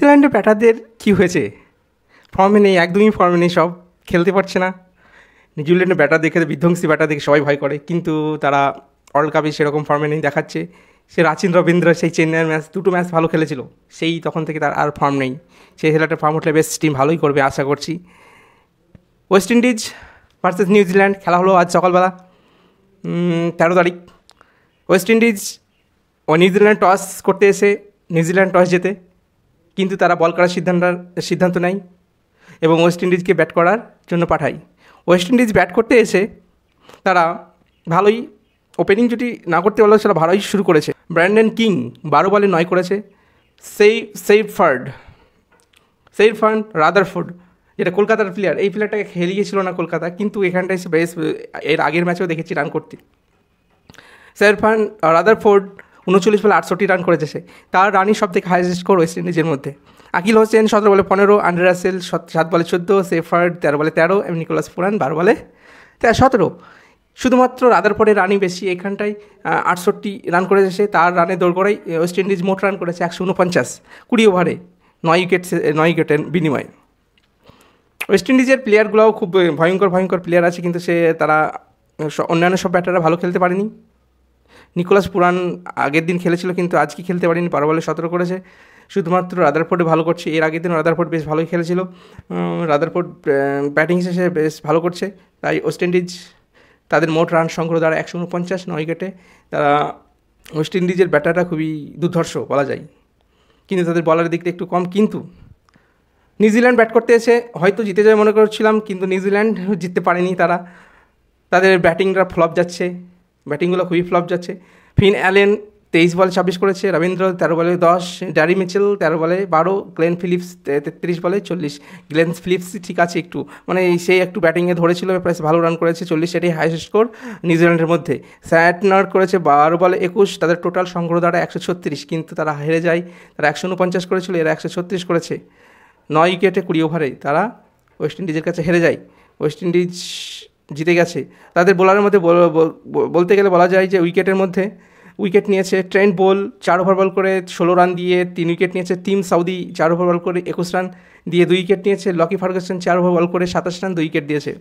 নিউজিল্যান্ডের ব্যাটারদের কী হয়েছে? ফর্মে নেই, একদমই ফর্মে নেই, সব খেলতে পারছে না। নিউজিল্যান্ডের ব্যাটার দেখে, বিধ্বংসী ব্যাটার দেখে সবাই ভয় করে, কিন্তু তারা ওয়ার্ল্ড কাপে সেরকম ফর্মে নেই দেখাচ্ছে। সে রাচিন রবীন্দ্র সেই চেন্নাইয়ের ম্যাচ, দুটো ম্যাচ ভালো খেলেছিল, সেই তখন থেকে তার আর ফর্ম নেই। সেই ছেলেটার ফর্ম উঠলে বেশ টিম ভালোই করবে আশা করছি। ওয়েস্ট ইন্ডিজ ভার্সেস নিউজিল্যান্ড খেলা হলো আজ সকালবেলা 13 তারিখ। ওয়েস্ট ইন্ডিজ ও নিউজিল্যান্ড টস করতে এসে নিউজিল্যান্ড টস জেতে, কিন্তু তারা বল করার সিদ্ধান্ত নেয় এবং ওয়েস্ট ইন্ডিজকে ব্যাট করার জন্য পাঠায়। ওয়েস্ট ইন্ডিজ ব্যাট করতে এসে তারা ভালোই ওপেনিং যদি না করতে পারলেও সেটা ভালোই শুরু করেছে। ব্র্যান্ডন কিং 12 বলে 9 করেছে। সেইফার্ড রাদারফোর্ড, যেটা কলকাতার প্লেয়ার, এই প্লেয়ারটাকে খেলিয়েছিল না কলকাতা, কিন্তু এখানটায় এসে বেশ, এর আগের ম্যাচেও দেখেছি রান করতে। সেইফার্ড রাদারফোর্ড 39 বলে 68 রান করেছে সে, তার রানই সব থেকে হাইয়েস্ট স্কোর ওয়েস্ট ইন্ডিজের মধ্যে। আকিল হোসেন 17 বলে 15, আন্ড্রে রাসেল 7 বলে 14, সেইফার্ড 13 বলে 13 এবং নিকোলাস পুরান 12 বলে 17। শুধুমাত্র রাদারফোর্ডের রানই বেশি, এখানটায় 68 রান করেছে সে। তার রানে দৌড় করাই ওয়েস্ট ইন্ডিজ মোট রান করেছে 149, 20 ওভারে 9 উইকেটের বিনিময়ে। ওয়েস্ট ইন্ডিজের প্লেয়ারগুলোও খুব ভয়ঙ্কর প্লেয়ার আছে, কিন্তু তারা অন্যান্য সব ব্যাটাররা ভালো খেলতে পারেনি। নিকোলাস পুরান আগের দিন খেলেছিল, কিন্তু আজকে খেলতে পারেনি, 12 বলে 17 করেছে। শুধুমাত্র রাদারফোর্ডে ভালো করছে। এর আগের দিন রাদারফোর্ড বেশ ভালোই খেলেছিল। রাদারফোর্ড ব্যাটিং শেষে বেশ ভালো করছে, তাই ওয়েস্ট ইন্ডিজ তাদের মোট রান সংগ্রহ দ্বারা 149, 9 উইকেটে। তারা ওয়েস্ট ইন্ডিজের ব্যাটাররা খুবই দুর্ধর্ষ বলা যায়, কিন্তু তাদের বলারের দিকটা একটু কম। কিন্তু নিউজিল্যান্ড ব্যাট করতে এসে হয়তো জিতে যাবে মনে করছিলাম, কিন্তু নিউজিল্যান্ড জিততে পারেনি। তাদের ব্যাটিংটা ফ্লপ যাচ্ছে, ব্যাটিংগুলো খুবই ফ্লপ যাচ্ছে। ফিন অ্যালেন 23 বলে 26 করেছে, রবীন্দ্র 13 বলে 10, ড্যারি মিচেল 13 বলে 12, গ্লেন ফিলিপস 33 বলে 40। গ্লেন ফিলিপস ঠিক আছে, একটু মানে সেই একটু ব্যাটিংয়ে ধরেছিল, প্রায় ভালো রান করেছে 40, সেটাই হাইয়েস্ট স্কোর নিউজিল্যান্ডের মধ্যে। স্যাটনার করেছে 12 বলে 21, তাদের টোটাল সংগ্রহ দ্বারা 136, কিন্তু তারা হেরে যায়। তারা 149 করেছিল, এরা 136 করেছে। 9 উইকেটে 20 ওভারে তারা ওয়েস্ট ইন্ডিজের কাছে হেরে যায়। ওয়েস্ট ইন্ডিজ জিতে গেছে। তাদের বোলারের মধ্যে বলতে গেলে বলা যায় যে উইকেট নিয়েছে ট্রেন্ট বোল 4 ওভার বল করে 16 রান দিয়ে 3 উইকেট নিয়েছে। টিম সাউদি 4 ওভার বল করে 21 রান দিয়ে 2 উইকেট নিয়েছে। লকি ফার্গুসন 4 ওভার বল করে 27 রান 2 উইকেট দিয়েছে।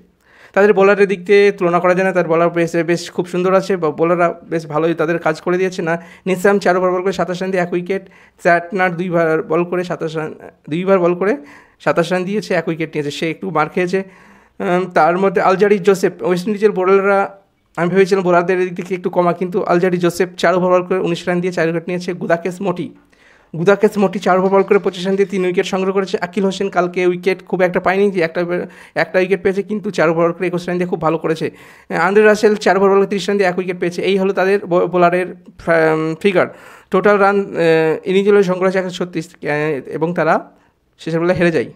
তাদের বোলারের দিক দিয়ে তুলনা করা যায় না, তার বোলার বেশ খুব সুন্দর আছে, বোলাররা বেশ ভালোই তাদের কাজ করে দিয়েছে। না নিসাম 4 ওভার বল করে 27 রান দিয়ে 1 উইকেট। স্যাটনার 2 বার বল করে 27 রান দিয়েছে, 1 উইকেট নিয়েছে, সে একটু মার খেয়েছে। তার মধ্যে আলজারি জোসেফ, ওয়েস্ট ইন্ডিজের বোলাররা আমি ভেবেছিলাম বোলারদের দিক থেকে একটু কমা, কিন্তু আলজারি জোসেফ 4 ওভার বল করে 19 রান দিয়ে 4 উইকেট নিয়েছে। গুদাকেশ মোটি 4 ওভার বল করে 25 রান দিয়ে 3 উইকেট সংগ্রহ করেছে। আকিল হোসেন কালকে উইকেট খুব একটা পায়নি, যে একটা উইকেট পেয়েছে, কিন্তু 4 ওভার বল করে 21 রান দিয়ে খুব ভালো করেছে। আন্দ্রে রাসেল 4 ওভার বল করে 30 রান দিয়ে 1 উইকেট পেয়েছে। এই হলো তাদের বোলারের ফিগার। টোটাল রান ইনিংসগুলো সংগ্রহ হয়েছে 136, এবং তারা শেষের বেলা হেরে যায়।